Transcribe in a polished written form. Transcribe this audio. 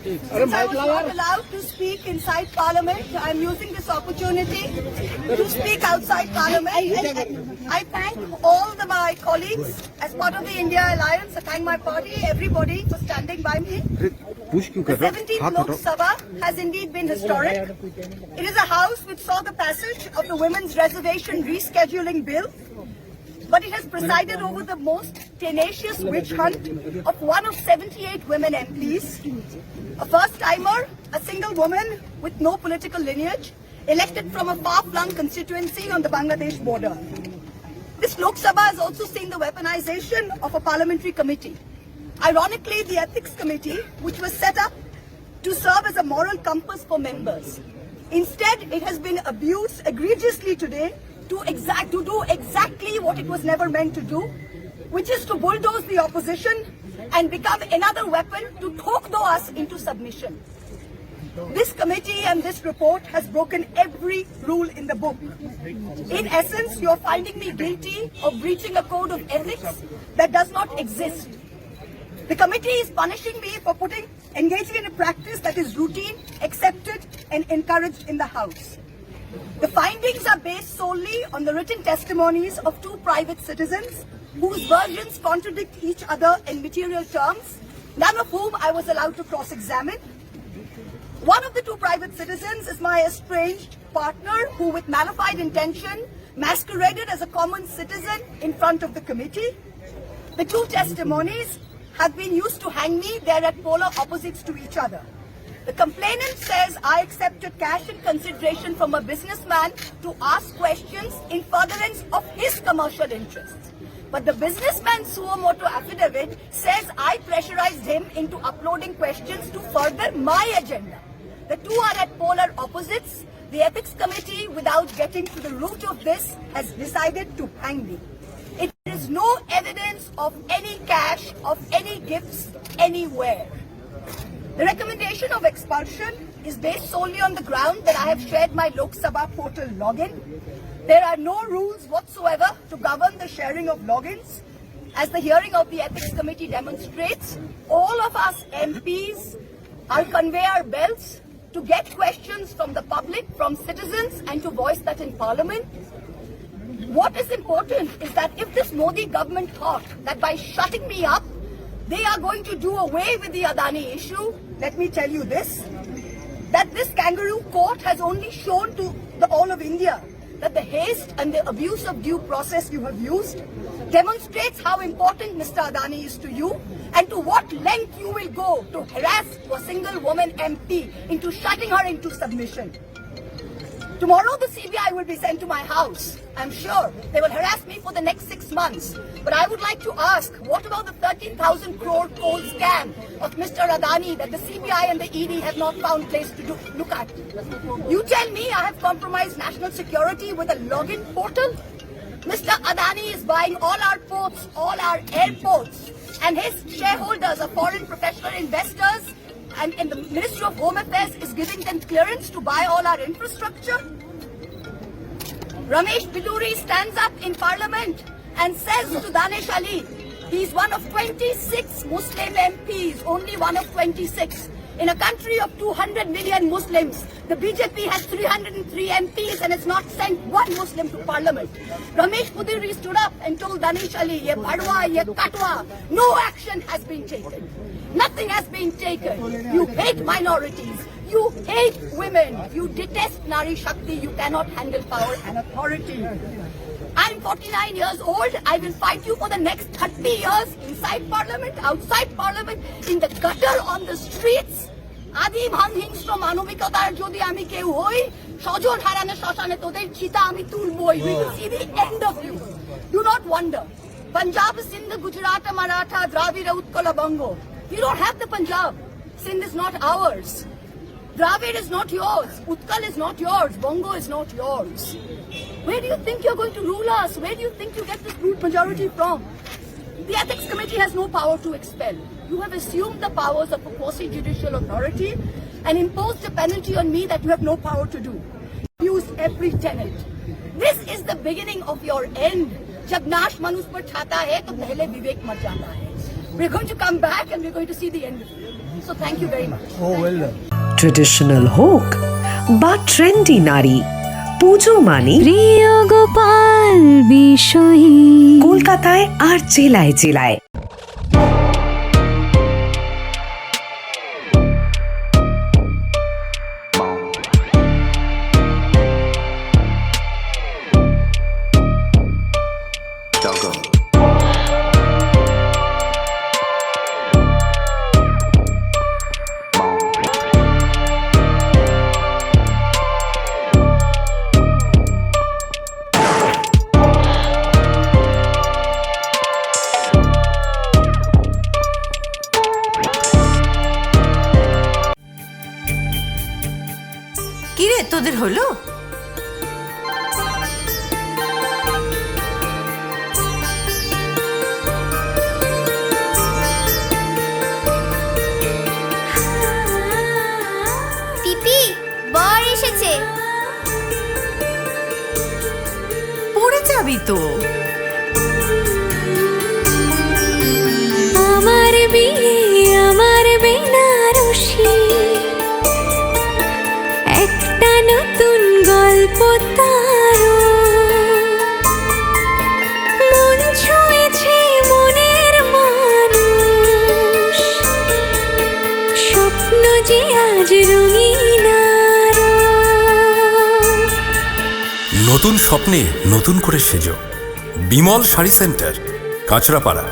Since I was not allowed to speak inside Parliament, I am using this opportunity to speak outside Parliament. I thank all my colleagues as part of the India Alliance. I thank my party, everybody for standing by me. The 17th Lok Sabha has indeed been historic. It is a house which saw the passage of the Women's Reservation Rescheduling Bill, but it has presided over the most tenacious witch hunt of one of 78 women MPs, a first-timer, a single woman with no political lineage, elected from a far-flung constituency on the Bangladesh border. This Lok Sabha has also seen the weaponization of a parliamentary committee. Ironically, the Ethics Committee, which was set up to serve as a moral compass for members. Instead, it has been abused egregiously today to do exactly what it was never meant to do, which is to bulldoze the opposition and become another weapon to tokdo us into submission. This committee and this report has broken every rule in the book. In essence, you are finding me guilty of breaching a code of ethics that does not exist. The committee is punishing me for engaging in a practice that is routine, accepted and encouraged in the House. The findings are based solely on the written testimonies of two private citizens whose versions contradict each other in material terms, none of whom I was allowed to cross-examine. One of the two private citizens is my estranged partner who, with malified intention, masqueraded as a common citizen in front of the committee. The two testimonies have been used to hang me. They are at polar opposites to each other. The complainant says I accepted cash in consideration from a businessman to ask questions in furtherance of his commercial interests. But the businessman's suo motu affidavit says I pressurized him into uploading questions to further my agenda. The two are at polar opposites. The Ethics Committee, without getting to the root of this, has decided to hang me. It is no evidence of any cash, of any gifts, anywhere. The recommendation of expulsion is based solely on the ground that I have shared my Lok Sabha portal login. There are no rules whatsoever to govern the sharing of logins. As the hearing of the Ethics Committee demonstrates, all of us MPs are conveyor belts to get questions from the public, from citizens, and to voice that in Parliament. What is important is that if this Modi government thought that by shutting me up, they are going to do away with the Adani issue, let me tell you this, that this kangaroo court has only shown to all of India that the haste and the abuse of due process you have used demonstrates how important Mr. Adani is to you and to what length you will go to harass a single woman MP into shutting her into submission. Tomorrow the CBI will be sent to my house. I'm sure they will harass me for the next 6 months. But I would like to ask, what about the 13,000 crore coal scam of Mr. Adani that the CBI and the ED have not found place to look at? You tell me I have compromised national security with a login portal? Mr. Adani is buying all our ports, all our airports, and his shareholders are foreign professional investors, and the Ministry of Home Affairs is giving them clearance to buy all our infrastructure. Ramesh Biduri stands up in Parliament and says to Danish Ali, he's one of 26 Muslim MPs, only one of 26. In a country of 200 million Muslims, the BJP has 303 MPs and has not sent one Muslim to Parliament. Ramesh Biduri stood up and told Danish Ali, ye badwa, ye katwa, no action has been taken. Nothing has been taken. You hate minorities. You hate women. You detest Nari Shakti. You cannot handle power and authority. I'm 49 years old. I will fight you for the next 30 years inside Parliament, outside Parliament, in the gutter, on the streets. Adim Hinstro Manovikatar Jodi Ami Keu Hoi, Shojon Harana Shoshane Tode Chita Ami Tulboi. We will see the end of you. Do not wonder. Punjab, Sindh, Gujarat, Maratha, Dravida, Utkala, Bango. You don't have the Punjab. Sindh is not ours. Dravid is not yours. Utkal is not yours. Bongo is not yours. Where do you think you're going to rule us? Where do you think you get this brute majority from? The Ethics Committee has no power to expel. You have assumed the powers of a quasi-judicial authority and imposed a penalty on me that you have no power to do. Used every tenet. This is the beginning of your end. जब नाश मनुष्य पर छाता है तो पहले विवेक मर जाता है. We're going to come back and we're going to see the end of it. So thank you very much. Oh, well done. Traditional হোক বা ট্রেন্ডি নারী, পুজো মানে প্রিয় গোপাল বিষয়ী কলকাতায় আর জেলায় জেলায়। কিরে তোদের হলো? পিপি বর এসেছে। পড়ে যাবি তো। আমার বিয়ে আমার বেনারসি, একটা নতুন গল্প তার মন ছুঁয়েছে মনের মানুষ, স্বপ্ন যে আজ রঙিন আরো। নতুন স্বপ্নে নতুন করে সেজো। বিমল শাড়ি সেন্টার, কাঁচরাপাড়া।